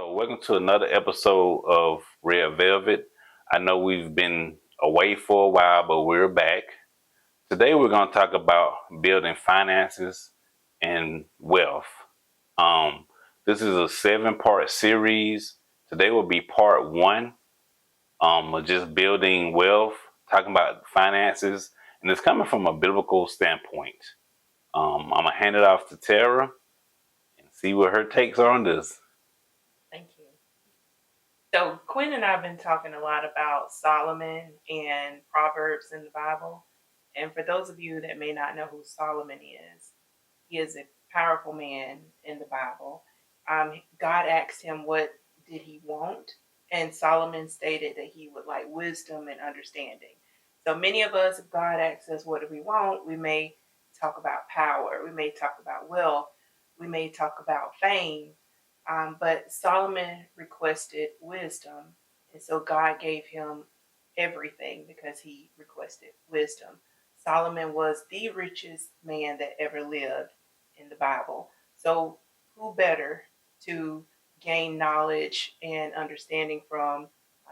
So, welcome to another episode of Red Velvet. I know we've been away for a while, but we're back. Today, we're going to talk about building finances and wealth. Um, this is a 7-part series. Today will be part one of just building wealth, talking about finances, and it's coming from a biblical standpoint. I'm going to hand it off to Tara and see what her takes are on this. Thank you. So Quinn and I have been talking a lot about Solomon and Proverbs in the Bible. And for those of you that may not know who Solomon is, he is a powerful man in the Bible. God asked him what did he want, and Solomon stated that he would like wisdom and understanding. So many of us, if God asks us what do we want, we may talk about power, we may talk about wealth, we may talk about fame, but Solomon requested wisdom, and so God gave him everything because he requested wisdom. Solomon was the richest man that ever lived in the Bible. So, who better to gain knowledge and understanding from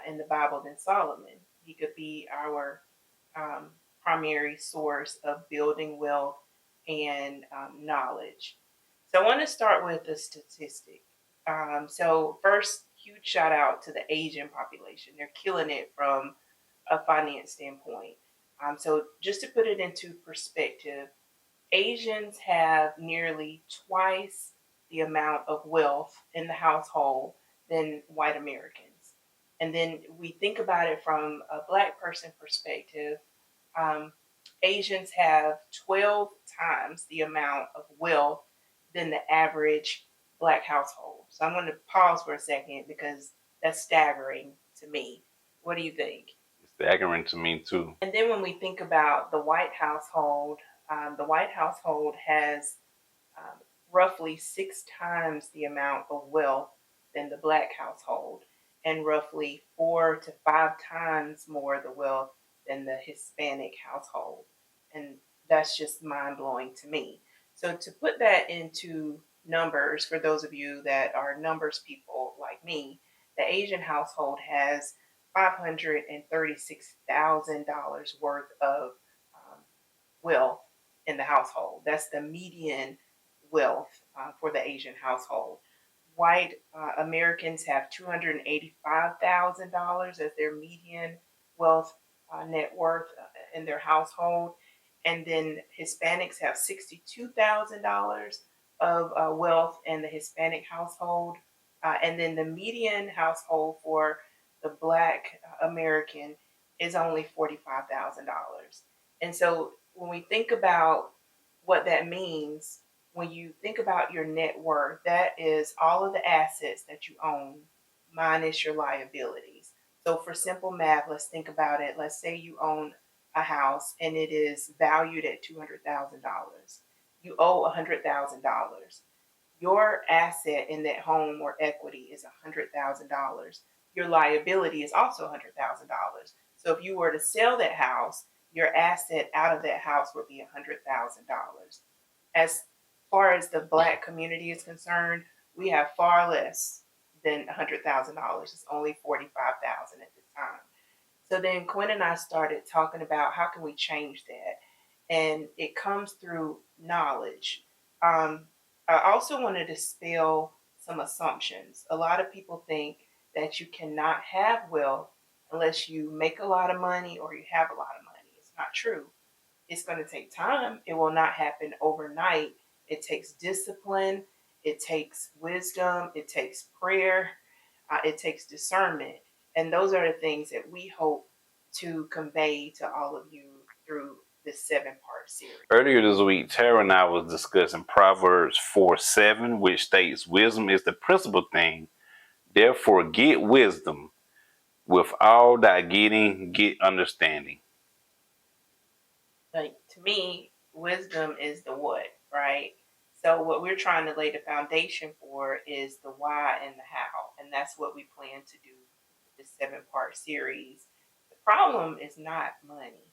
in the Bible than Solomon? He could be our um, primary source of building wealth and knowledge. So, I want to start with a statistic. So first, huge shout out to the Asian population. They're killing it from a finance standpoint. So just to put it into perspective, Asians have nearly twice the amount of wealth in the household than white Americans. And then we think about it from a black person perspective. Um, Asians have 12 times the amount of wealth than the average black household. So I'm going to pause for a second because that's staggering to me. What do you think? It's staggering to me, too. And then when we think about the White household has um, roughly 6 times the amount of wealth than the black household, and roughly 4 to 5 times more the wealth than the Hispanic household. And that's just mind blowing to me. So, to put that into numbers, for those of you that are numbers people like me, the Asian household has $536,000 worth of wealth in the household. That's the median wealth for the Asian household. White Americans have $285,000 as their median wealth net worth in their household. And then Hispanics have $62,000 of wealth in the Hispanic household. And then the median household for the Black American is only $45,000. And so when we think about what that means, when you think about your net worth, that is all of the assets that you own minus your liabilities. So for simple math, let's think about it. Let's say you own a house and it is valued at $200,000. You owe $100,000. Your asset in that home or equity is $100,000. Your liability is also $100,000. So if you were to sell that house, your asset out of that house would be $100,000. As far as the Black community is concerned, we have far less than $100,000. It's only $45,000 at the time. So then Quinn and I started talking about how can we change that, and it comes through knowledge. Um, I also want to dispel some assumptions. A lot of people think that you cannot have wealth unless you make a lot of money or you have a lot of money. It's not true. It's going to take time. It will not happen overnight. It takes discipline, it takes wisdom, it takes prayer, it takes discernment. And those are the things that we hope to convey to all of you through this 7-part series. Earlier this week, Tara and I was discussing Proverbs 4:7, which states, "Wisdom is the principal thing. Therefore, get wisdom. With all thy getting, get understanding." Like, to me, wisdom is the what, right? So what we're trying to lay the foundation for is the why and the how, and that's what we plan to do with this 7-part series. The problem is not money.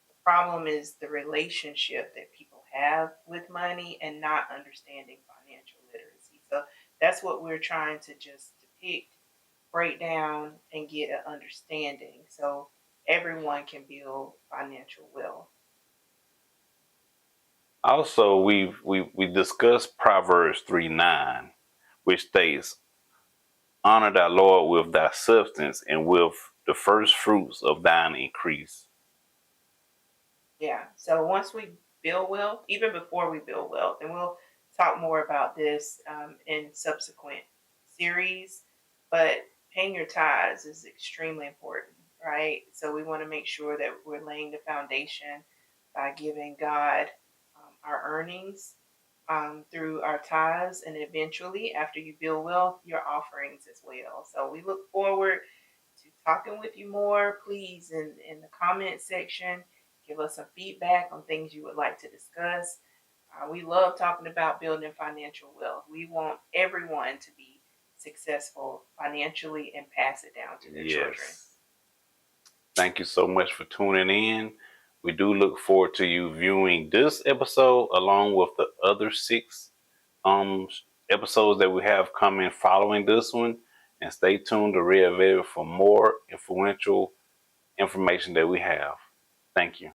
The problem is the relationship that people have with money and not understanding financial literacy. So that's what we're trying to just picked, break down, and get an understanding so everyone can build financial wealth. Also, we discussed Proverbs 3:9, which states, "Honor thy Lord with thy substance and with the first fruits of thine increase." Yeah. So once we build wealth, even before we build wealth, and we'll talk more about this in subsequent series, but paying your tithes is extremely important, right? So we want to make sure that we're laying the foundation by giving God our earnings through our tithes, and eventually, after you build wealth, your offerings as well. So we look forward to talking with you more. Please, in the comment section, give us some feedback on things you would like to discuss. We love talking about building financial wealth. We want everyone to be successful financially and pass it down to their children. Yes. Thank you so much for tuning in. We do look forward to you viewing this episode along with the other 6 um episodes that we have coming following this one. And stay tuned to Red Velvet for more influential information that we have. Thank you.